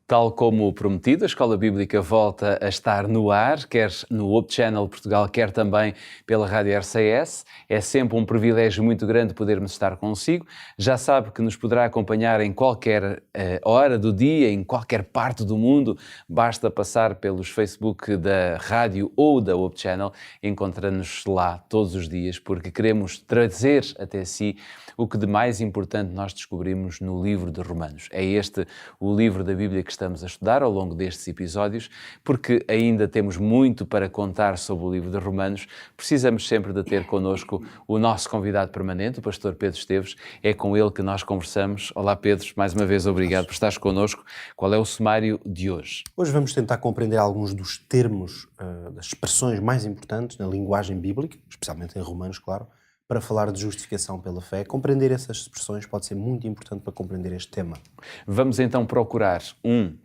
Tal como prometido, a Escola Bíblica volta a estar no ar, quer no Hope Channel Portugal, quer também pela Rádio RCS. É sempre um privilégio muito grande podermos estar consigo. Já sabe que nos poderá acompanhar em qualquer hora do dia, em qualquer parte do mundo. Basta passar pelos Facebook da Rádio ou da Hope Channel, encontra-nos lá todos os dias, porque queremos trazer até si o que de mais importante nós descobrimos no livro de Romanos. É este o livro da Bíblia que estamos a estudar ao longo destes episódios, porque ainda temos muito para contar sobre o livro de Romanos. Precisamos sempre de ter connosco o nosso convidado permanente, o pastor Pedro Esteves. É com ele que nós conversamos. Olá Pedro, mais uma vez obrigado por estares connosco. Qual é o sumário de hoje? Hoje vamos tentar compreender alguns dos termos, das expressões mais importantes na linguagem bíblica, especialmente em Romanos, claro, para falar de justificação pela fé. Compreender essas expressões pode ser muito importante para compreender este tema. Vamos então procurar um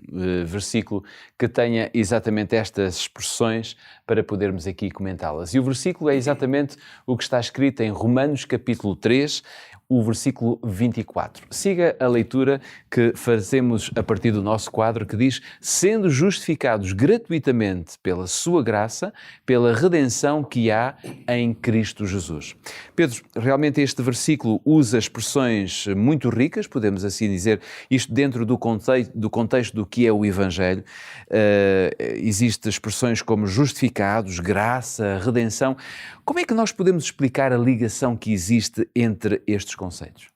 versículo que tenha exatamente estas expressões para podermos aqui comentá-las. E o versículo é exatamente o que está escrito em Romanos capítulo 3, o versículo 24. Siga a leitura que fazemos a partir do nosso quadro, que diz: sendo justificados gratuitamente pela sua graça, pela redenção que há em Cristo Jesus. Pedro, realmente este versículo usa expressões muito ricas, podemos assim dizer, isto dentro do contexto do que é o Evangelho. Existem expressões como justificados, graça, redenção. Como é que nós podemos explicar a ligação que existe entre estes conceitos?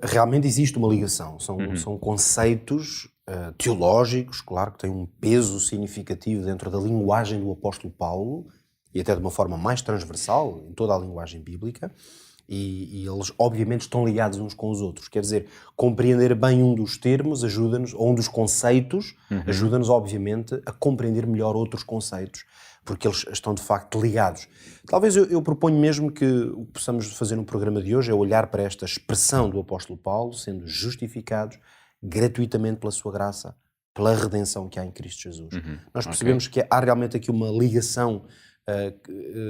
Realmente existe uma ligação. São conceitos teológicos, claro, que têm um peso significativo dentro da linguagem do apóstolo Paulo e até de uma forma mais transversal em toda a linguagem bíblica. E eles, obviamente, estão ligados uns com os outros. Quer dizer, compreender bem um dos termos ajuda-nos, ou um dos conceitos, ajuda-nos, obviamente, a compreender melhor outros conceitos, porque eles estão, de facto, ligados. Talvez eu proponho mesmo que o que possamos fazer no programa de hoje é olhar para esta expressão do apóstolo Paulo, sendo justificados gratuitamente pela sua graça, pela redenção que há em Cristo Jesus. Nós percebemos que há realmente aqui uma ligação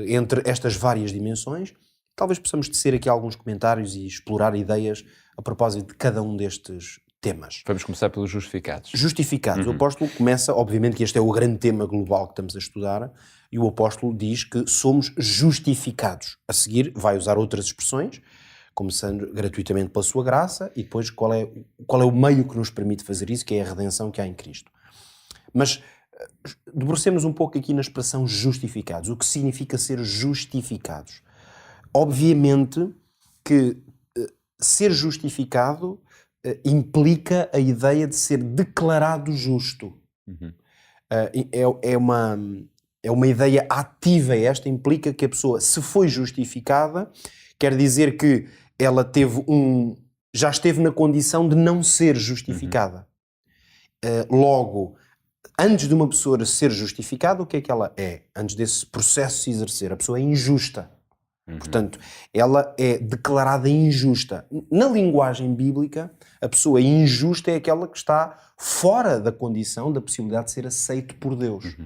entre estas várias dimensões. Talvez possamos tecer aqui alguns comentários e explorar ideias a propósito de cada um destes temas. Vamos começar pelos justificados. Justificados. O apóstolo começa, obviamente que este é o grande tema global que estamos a estudar, e o apóstolo diz que somos justificados. A seguir vai usar outras expressões, começando gratuitamente pela sua graça, e depois qual é o meio que nos permite fazer isso, que é a redenção que há em Cristo. Mas debrucemos um pouco aqui na expressão justificados. O que significa ser justificados? Obviamente que ser justificado implica a ideia de ser declarado justo. É uma ideia ativa esta, implica que a pessoa, se foi justificada, quer dizer que ela já esteve na condição de não ser justificada. Logo, antes de uma pessoa ser justificada, o que é que ela é? Antes desse processo se exercer, a pessoa é injusta. Portanto, ela é declarada injusta. Na linguagem bíblica, a pessoa injusta é aquela que está fora da condição, da possibilidade de ser aceito por Deus.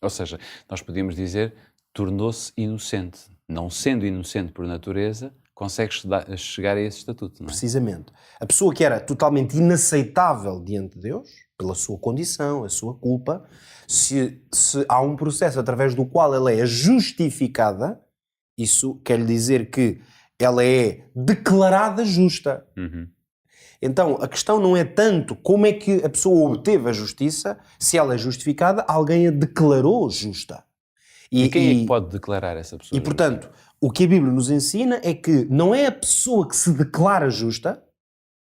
Ou seja, nós podíamos dizer, tornou-se inocente. Não sendo inocente por natureza, consegue chegar a esse estatuto, não é? Precisamente. A pessoa que era totalmente inaceitável diante de Deus, pela sua condição, a sua culpa, se há um processo através do qual ela é justificada, isso quer dizer que ela é declarada justa. Então, a questão não é tanto como é que a pessoa obteve a justiça, se ela é justificada, alguém a declarou justa. E quem é que pode declarar essa pessoa? E, portanto, o que a Bíblia nos ensina é que não é a pessoa que se declara justa.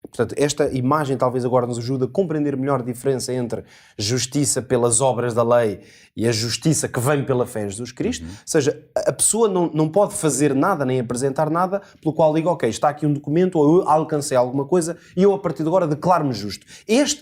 Portanto, esta imagem talvez agora nos ajude a compreender melhor a diferença entre justiça pelas obras da lei e a justiça que vem pela fé em Jesus Cristo. Ou seja, a pessoa não pode fazer nada, nem apresentar nada, pelo qual diga, ok, está aqui um documento, ou eu alcancei alguma coisa, e eu a partir de agora declaro-me justo.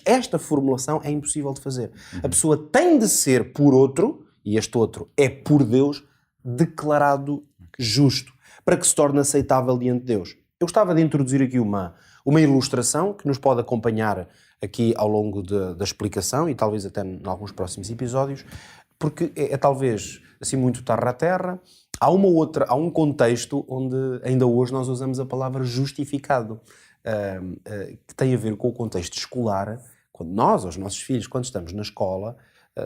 Esta formulação é impossível de fazer. A pessoa tem de ser por outro, e este outro é por Deus, declarado justo, para que se torne aceitável diante de Deus. Eu gostava de introduzir aqui uma ilustração que nos pode acompanhar aqui ao longo da explicação e talvez até em alguns próximos episódios, porque é talvez assim muito terra a terra. Há um contexto onde ainda hoje nós usamos a palavra justificado, que tem a ver com o contexto escolar, quando nós, os nossos filhos, quando estamos na escola,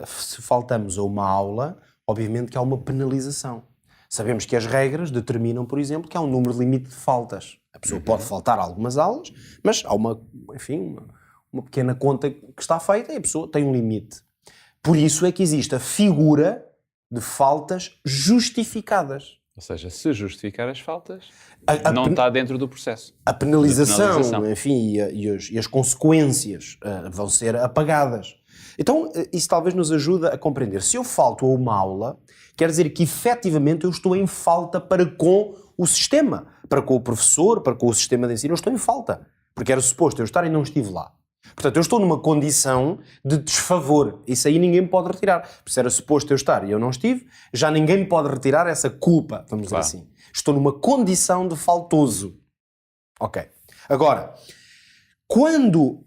se faltamos a uma aula, obviamente que há uma penalização. Sabemos que as regras determinam, por exemplo, que há um número limite de faltas. A pessoa pode faltar algumas aulas, mas há uma pequena conta que está feita e a pessoa tem um limite. Por isso é que existe a figura de faltas justificadas. Ou seja, se justificar as faltas, não está dentro do processo. A penalização. Enfim, e as consequências vão ser apagadas. Então, isso talvez nos ajude a compreender. Se eu falto a uma aula, quer dizer que efetivamente eu estou em falta para com o sistema, para com o professor, para com o sistema de ensino, eu estou em falta. Porque era suposto eu estar e não estive lá. Portanto, eu estou numa condição de desfavor. Isso aí ninguém me pode retirar. Se era suposto eu estar e eu não estive, já ninguém me pode retirar essa culpa, vamos dizer assim. Estou numa condição de faltoso. Ok. Agora, quando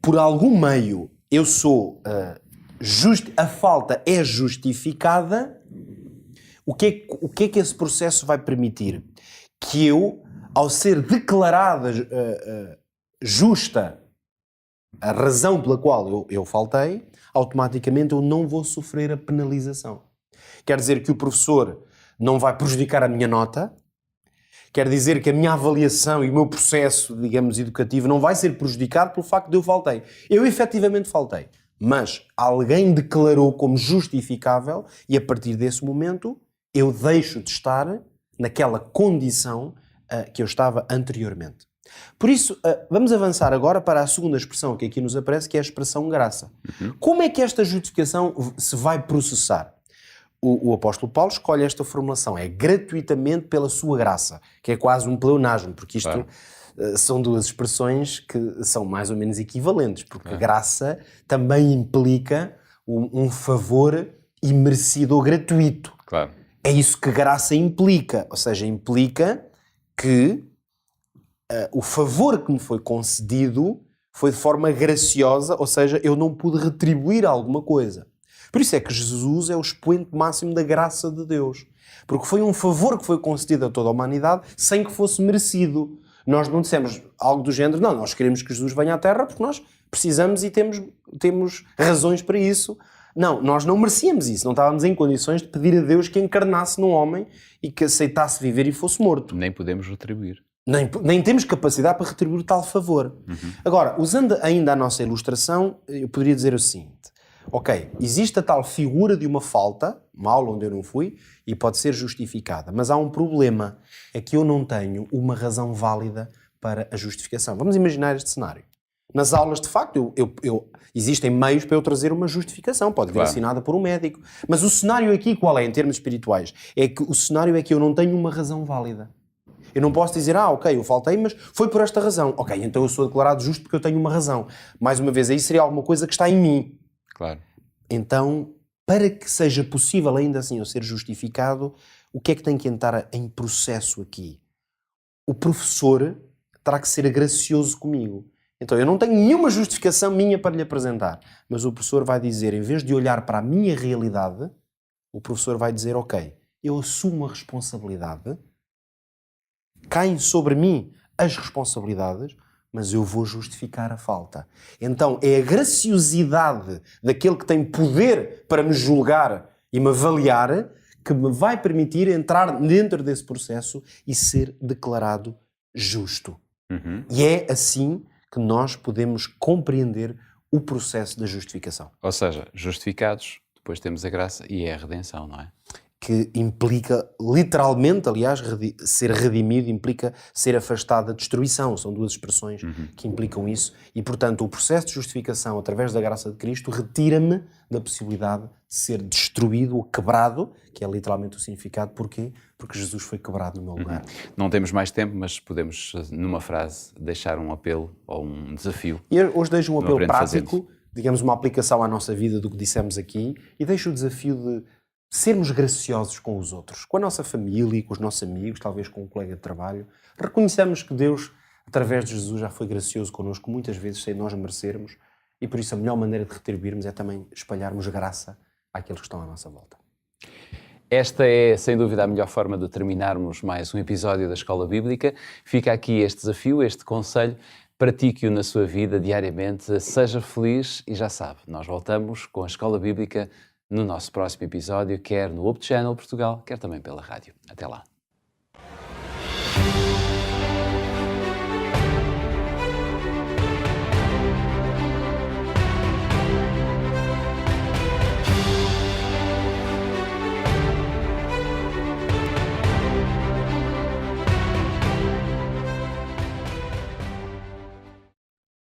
por algum meio eu sou... a falta é justificada, o que é que esse processo vai permitir? Que eu, ao ser declarada justa a razão pela qual eu faltei, automaticamente eu não vou sofrer a penalização. Quer dizer que o professor não vai prejudicar a minha nota, quer dizer que a minha avaliação e o meu processo, digamos, educativo não vai ser prejudicado pelo facto de eu faltei. Eu efetivamente faltei, mas alguém declarou como justificável e a partir desse momento eu deixo de estar naquela condição que eu estava anteriormente. Por isso, vamos avançar agora para a segunda expressão que aqui nos aparece, que é a expressão graça. Como é que esta justificação se vai processar? O apóstolo Paulo escolhe esta formulação, é gratuitamente pela sua graça, que é quase um pleonasmo, porque isto são duas expressões que são mais ou menos equivalentes, porque graça também implica um favor imerecido ou gratuito. Claro. É isso que graça implica, ou seja, implica que o favor que me foi concedido foi de forma graciosa, ou seja, eu não pude retribuir alguma coisa. Por isso é que Jesus é o expoente máximo da graça de Deus. Porque foi um favor que foi concedido a toda a humanidade sem que fosse merecido. Nós não dissemos algo do género, não, nós queremos que Jesus venha à Terra porque nós precisamos e temos razões para isso. Não, nós não merecíamos isso. Não estávamos em condições de pedir a Deus que encarnasse num homem e que aceitasse viver e fosse morto. Nem podemos retribuir. Nem temos capacidade para retribuir tal favor. Agora, usando ainda a nossa ilustração, eu poderia dizer o seguinte. Ok, existe a tal figura de uma falta, uma aula onde eu não fui, e pode ser justificada. Mas há um problema, é que eu não tenho uma razão válida para a justificação. Vamos imaginar este cenário. Nas aulas, de facto, existem meios para eu trazer uma justificação. Pode vir assinada por um médico. Mas o cenário aqui, qual é, em termos espirituais? É que o cenário é que eu não tenho uma razão válida. Eu não posso dizer, ok, eu faltei, mas foi por esta razão. Ok, então eu sou declarado justo porque eu tenho uma razão. Mais uma vez, aí seria alguma coisa que está em mim. Claro. Então, para que seja possível ainda assim eu ser justificado, o que é que tem que entrar em processo aqui? O professor terá que ser gracioso comigo. Então, eu não tenho nenhuma justificação minha para lhe apresentar. Mas o professor vai dizer, em vez de olhar para a minha realidade, o professor vai dizer, ok, eu assumo a responsabilidade, caem sobre mim as responsabilidades, mas eu vou justificar a falta. Então, é a graciosidade daquele que tem poder para me julgar e me avaliar que me vai permitir entrar dentro desse processo e ser declarado justo. E é assim que nós podemos compreender o processo da justificação. Ou seja, justificados, depois temos a graça e é a redenção, não é? Que implica, literalmente, aliás, ser redimido implica ser afastado da destruição. São duas expressões que implicam isso. E, portanto, o processo de justificação, através da graça de Cristo, retira-me da possibilidade de ser destruído ou quebrado, que é literalmente o significado. Porquê? Porque Jesus foi quebrado no meu lugar. Não temos mais tempo, mas podemos, numa frase, deixar um apelo ou um desafio. E hoje deixo um apelo prático, digamos, uma aplicação à nossa vida do que dissemos aqui, e deixo o desafio de sermos graciosos com os outros, com a nossa família, com os nossos amigos, talvez com um colega de trabalho. Reconheçamos que Deus, através de Jesus, já foi gracioso connosco muitas vezes sem nós merecermos e por isso a melhor maneira de retribuirmos é também espalharmos graça àqueles que estão à nossa volta. Esta é, sem dúvida, a melhor forma de terminarmos mais um episódio da Escola Bíblica. Fica aqui este desafio, este conselho, pratique-o na sua vida diariamente, seja feliz e já sabe, nós voltamos com a Escola Bíblica no nosso próximo episódio, quer no Hope Channel Portugal, quer também pela rádio. Até lá.